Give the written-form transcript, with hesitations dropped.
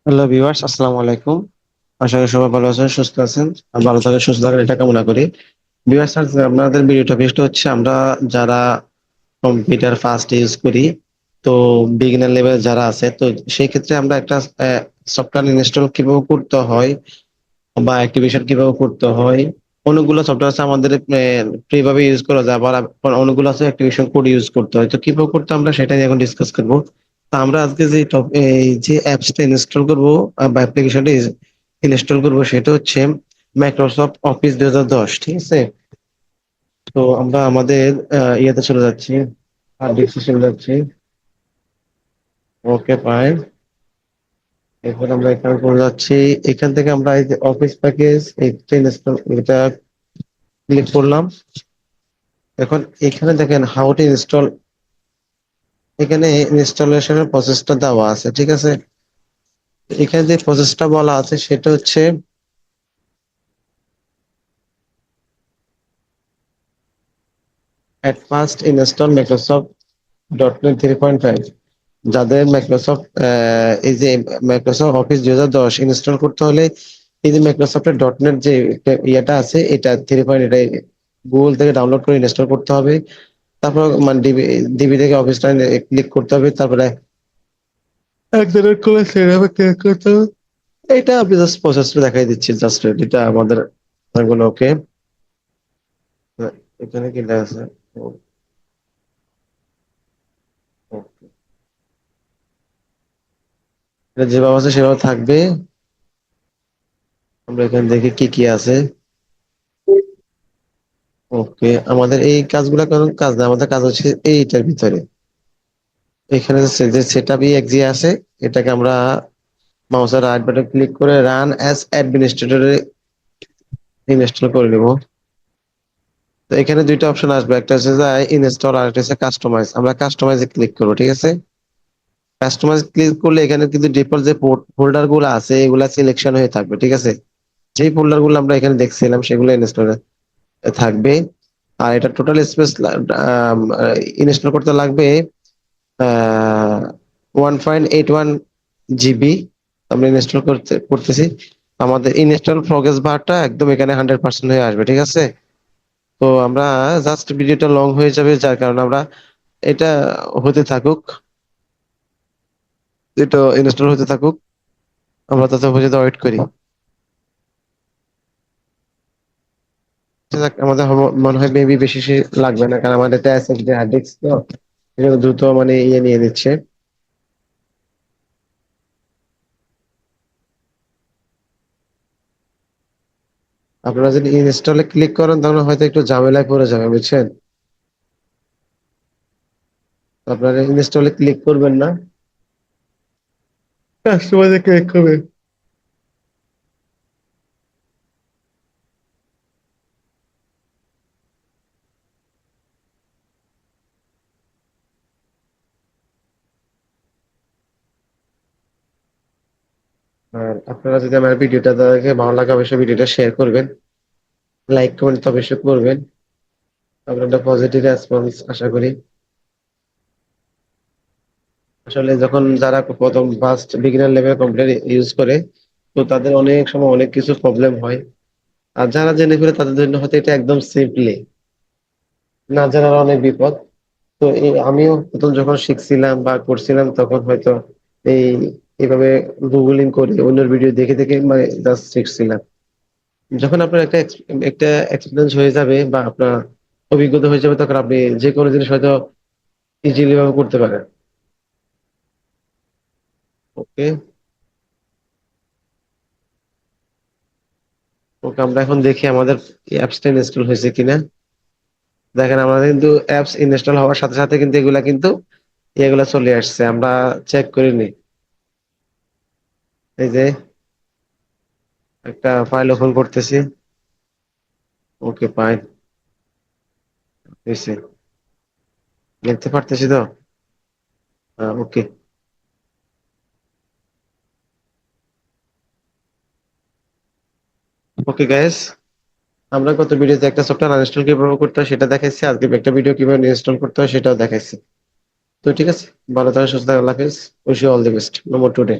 Hello viewers, আসসালামু আলাইকুম। আশা করি সবাই ভালো আছেন, সুস্থ আছেন। আর ভালো থাকেন, সুস্থ থাকেন এটা কামনা করি। ভিউয়ার্স, আজকে আপনাদের ভিডিও টপিকটা হচ্ছে আমরা যারা কম্পিউটার ফার্স্ট ইউজ করি, তো বিগিনার লেভেল যারা আছে, তো সেই ক্ষেত্রে আমরা একটা সফটওয়্যার ইনস্টল কিভাবে করতে হয় বা অ্যাক্টিভেশন কিভাবে করতে হয়। অনেকগুলো সফটওয়্যার আছে আমাদের ফ্রি ভাবে ইউজ করা যায়, আবার অনেকগুলো আছে অ্যাক্টিভেশন কোড ইউজ করতে হয়। তো কিভাবে করতে হয় আমরা সেটা নিয়ে এখন ডিসকাস করবো। তো আমরা আজকে এই যে অ্যাপসটা ইনস্টল করবো বা অ্যাপ্লিকেশনটা ইনস্টল করবো সেটা হচ্ছে মাইক্রোসফট অফিস 2010, ঠিক আছে? তো আমরা আমাদের ইয়েতে চলে যাচ্ছি, হার্ড ডিস্কে চলে যাচ্ছি। ওকে, ফাইন। এরপর আমরা এখানে চলে যাচ্ছি। এখান থেকে আমরা এই যে অফিস প্যাকেজ এটা ইনস্টল, এটা ক্লিক করলাম। এখন এখানে দেখেন হাউ টু ইনস্টল, এখানে ইনস্টলেশনের প্রসেসটা দেওয়া আছে, ঠিক আছে? এখানে যে প্রসেসটা বলা আছে সেটা হচ্ছে at first install Microsoft .NET 3.5। যাদের মাইক্রোসফট এই যে মাইক্রোসফট অফিস 2010 ইনস্টল করতে হলে এই যে মাইক্রোসফটের .NET যে ইয়েটা আছে এটা 3 এটা গুগল থেকে ডাউনলোড করে ইনস্টল করতে হবে। তারপর মানে ডিবি ডিবি থেকে অফিসটা ক্লিক করতে হবে, তারপরে একজনের করে সেভাবে ক্লিক করতে হবে। এটা আমি জাস্ট প্রসেসটা দেখাই দিচ্ছি, জাস্ট এটা আমাদের এগুলো। ওকে, এখানে কি লেখা আছে? ওকে, এটা যেভাবে আছে সেভাবে থাকবে। আমরা এখানে দেখি কি কি আছে। ওকে, আমাদের এই কাজগুলা কোন কাজ না, আমাদের কাজ হচ্ছে এইটার ভিতরে। এখানে যে সেটআপ এক্সি আছে, এটাকে আমরা মাউসের রাইট বাটন ক্লিক করে রান অ্যাজ অ্যাডমিনিস্ট্রেটরে ইনস্টল করে নেব। তো এখানে দুইটা অপশন আসবে, একটা হচ্ছে ইনস্টল আর একটা হচ্ছে কাস্টমাইজ। আমরা কাস্টমাইজে ক্লিক করবো, ঠিক আছে? কাস্টমাইজ ক্লিক করলে এখানে কিন্তু ডিফল্ট যে ফোল্ডার গুলো আছে এগুলা সিলেকশন হয়ে থাকবে, ঠিক আছে? যেই ফোল্ডার গুলো আমরা এখানে দেখছিলাম সেগুলো ইনস্টল থাকবে। আর এটা টোটাল স্পেস ইনস্টল করতে লাগবে 1.81 জিবি। আমরা ইনস্টল করতেছি। আমাদের ইনস্টল প্রোগ্রেস বারটা একদম এখানে 100% হয়ে আসবে, ঠিক আছে? তো আমরা জাস্ট ভিডিওটা লং হয়ে যাবে, যার কারণে আমরা এটা হতে থাকুক, এটা ইনস্টল হতে থাকুক, আমরা তত পর্যন্ত ওয়েট করি। যাক, আমাদের মনে হয় মেবি বেশি লাগবে না, কারণ আমাদের এটা এসএসডি হার্ড ডিস্ক, তো এটা দ্রুত মানে ইয়ে নিয়ে নিচ্ছে। আপনারা যদি ইনস্টলে ক্লিক করেন তাহলে হয়তো একটু ঝামেলায় পড়ে যাবে, বুঝছেন? আপনারা ইনস্টলে ক্লিক করবেন না, কাস্টমাইজে ক্লিক করবেন। আর আপনারা যদি আমার ভিডিওটা দেখে ভালো লাগে অবশ্যই ভিডিওটা শেয়ার করবেন, লাইক কমেন্ট তো অবশ্যই করবেন। আপনাদের পজিটিভ রেসপন্স আশা করি। আসলে যখন যারা প্রথম first beginner level computer use করে, তো তাদের অনেক সময় অনেক কিছু প্রবলেম হয়। আর যারা জেনে ফেলে তাদের জন্য হয়তো এটা একদম সিম্পলি, না জানার অনেক বিপদ। তো এই আমিও প্রথম যখন শিখছিলাম বা করছিলাম তখন হয়তো এই এইভাবে গুগলিং করে অন্যের ভিডিও দেখে দেখে মানে জাস্ট শিখছিলাম। যখন আপনার একটা এক্সপিরিয়েন্স হয়ে যাবে বা আপনার অভিজ্ঞতা হয়ে যাবে, তখন আপনি যে কোনো জিনিস হয়তো ইজিলি ভাবে করতে পারেন। ওকে, ওকে, আমরা এখন দেখি আমাদের অ্যাপসটা ইনস্টল হয়েছে কিনা। দেখেন আমাদের কিন্তু অ্যাপস ইনস্টল হওয়ার সাথে সাথে কিন্তু এগুলা কিন্তু এগুলা চলে আসছে, আমরা চেক করিনি। এই যে একটা ফাইল ওপেন করতেছি। ওকে, ফাইন, হয়েছে, দেখতে পারতেছি তো। ওকে, ওকে গাইস, আমরা গত ভিডিওতে একটা সফটওয়্যার আনইনস্টল কিভাবে করতে হয় সেটা দেখাইছি, আজকে একটা ভিডিও কিভাবে ইনস্টল করতে হয় সেটাও দেখাইছি। তো ঠিক আছে, ভালো থাকেন, সুস্থ থাকেন, আল্লাহ হাফেজ। Wish you all the best, no more today.